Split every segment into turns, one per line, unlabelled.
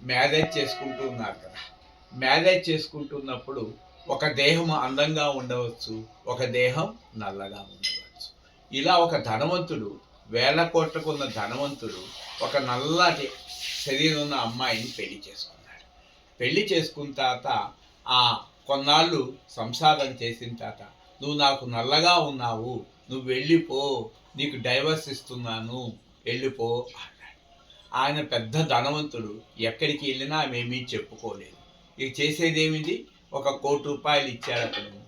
Marriage చేసుకుంటూ ఉన్నారు కదా. మ్యారేజ్ చేసుకుంటున్నప్పుడు ఒక దేహం అందంగా ఉండవచ్చు, ఒక దేహం నల్లగా ఉండవచ్చు. ఇలా ఒక ధనవంతుడు, వేల కోట్లకున్న ధనవంతుడు ఒక నల్లటి శరీరం ఉన్న అమ్మాయిని పెళ్లి చేసుకున్నాడు. పెళ్లి చేసుకున్న తర్వాత ఆ కొన్నాళ్ళు సంసారం చేసిన తర్వాత, నువ్వు నాకు నల్లగా ఉన్నావు, నువ్వు వెళ్ళిపో, నీకు డైవర్స్ ఇస్తున్నాను, వెళ్ళిపో అన్నాడు. ఆయన పెద్ద ధనవంతుడు, ఎక్కడికి వెళ్ళినా ఆమెమీ చెప్పుకోలేదు. ఇక చేసేదేమిటి? ఒక ₹1,00,00,000 ఇచ్చాడు అతను.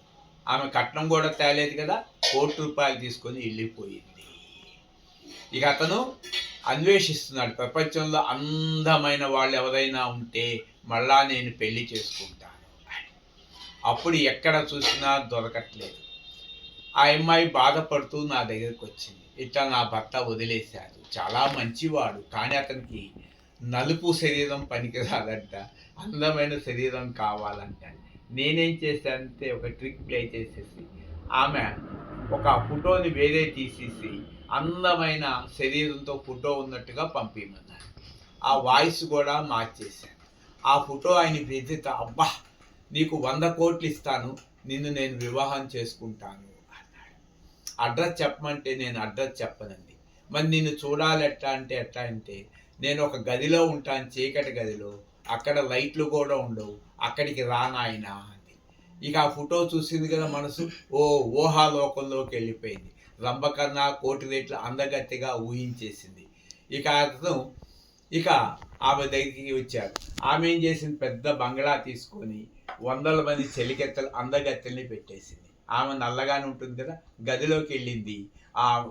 ఆమె కట్నం కూడా తేలేదు కదా, ₹1,00,00,000 తీసుకొని వెళ్ళిపోయింది. ఇక అతను అన్వేషిస్తున్నాడు, ప్రపంచంలో అందమైన వాళ్ళు ఎవరైనా ఉంటే మళ్ళా నేను పెళ్లి చేసుకుంటాను. అప్పుడు ఎక్కడ చూసినా దొరకట్లేదు. ఆ అమ్మాయి బాధపడుతూ నా దగ్గరికి వచ్చింది. ఇట్లా నా భర్త వదిలేశాడు, చాలా మంచివాడు, కానీ అతనికి నలుపు శరీరం పనికిరాదంట, అందమైన శరీరం కావాలంట. నేనేం చేశానంటే ఒక ట్రిక్ ప్లే చేసేసి ఆమె ఒక ఫోటోని వేరే తీసేసి అందమైన శరీరంతో ఫోటో ఉన్నట్టుగా పంపించమన్నాను. ఆ వాయిస్ కూడా మార్చేశాను. ఆ ఫోటో ఆయన పెడితే, అబ్బా నీకు 100 కోట్లు ఇస్తాను, నిన్ను నేను వివాహం చేసుకుంటాను అన్నాడు. అడ్రస్ చెప్పమంటే నేను అడ్రస్ చెప్పనండి. మరి నిన్ను చూడాలి ఎట్లా అంటే నేను ఒక గదిలో ఉంటాను, చీకటి గదిలో, అక్కడ లైట్లు కూడా ఉండవు, అక్కడికి రానాయన అంది. ఇక ఆ ఫోటో చూసింది కదా మనసు, ఊహాలోకంలోకి వెళ్ళిపోయింది. రంభ కన్నా 1,00,00,000 రెట్లు అందగత్తిగా ఊహించేసింది. ఇక ఆమె దగ్గరికి వచ్చారు. ఆమె ఏం చేసింది, పెద్ద బంగ్లా తీసుకొని 100 మంది చెలికెత్తలు అందగత్తెల్ని పెట్టేసింది. ఆమె నల్లగానే ఉంటుంది కదా, గదిలోకి వెళ్ళింది.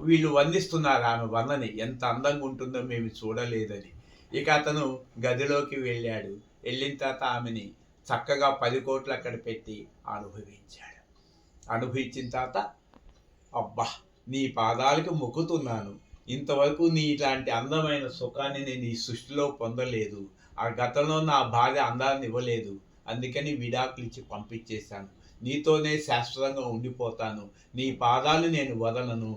వీళ్ళు వందిస్తున్నారు ఆమె వందని, ఎంత అందంగా ఉంటుందో మేము చూడలేదని. ఇక అతను గదిలోకి వెళ్ళాడు. వెళ్ళిన తర్వాత ఆమెని చక్కగా 10 కోట్లు అక్కడ పెట్టి అనుభవించాడు. అనుభవించిన తర్వాత, అబ్బా నీ పాదాలకు మొక్కుతున్నాను, ఇంతవరకు నీ ఇలాంటి అందమైన సుఖాన్ని నేను ఈ సృష్టిలో పొందలేదు. ఆ గతంలో నా భార్య అందాన్ని ఇవ్వలేదు, అందుకని విడాకులు ఇచ్చి పంపించేశాను. నీతోనే శాశ్వతంగా ఉండిపోతాను, నీ పాదాలు నేను వదలను,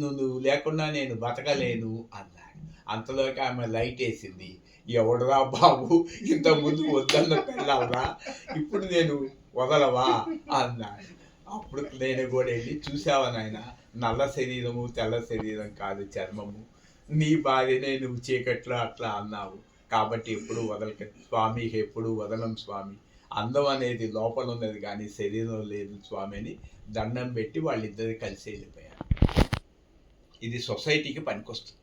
నువ్వు లేకుండా నేను బతకలేను అన్నాడు. అంతలోకి ఆమె లైట్ వేసింది. ఎవడురా బాబు, ఇంతకుముందు వద్దన్న పెళ్ళావురా, ఇప్పుడు నేను వదలవా అన్నాడు. అప్పుడు నేను కూడా వెళ్ళి, చూసావా నాయన, నల్ల శరీరము తెల్ల శరీరం కాదు చర్మము, నీ భార్యనే నువ్వు చీకట్లో అట్లా అన్నావు, కాబట్టి ఎప్పుడు వదలక స్వామి, ఎప్పుడు వదలం స్వామి, అందం అనేది లోపల ఉన్నది కానీ శరీరం లేదు స్వామి అని దండం పెట్టి వాళ్ళిద్దరు కలిసి వెళ్ళిపోయారు. ఇది సొసైటీకి పనికొస్తుంది.